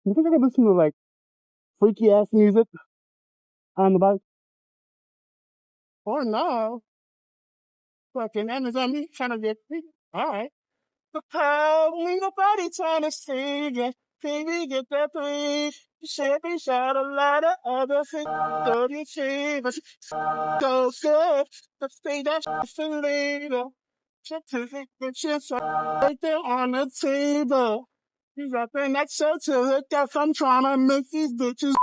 You think I could listen to like freaky ass music on the bike? Or no. Fucking Amazon, me trying to get free. All right. The power, we nobody trying to see it. Think we get that three. Should be shot a lot of other things. 30 achievers. So good. Let's say that shit's a leader. Certificate shit's right there on the table. You got the next show to look at. I'm trying to make these bitches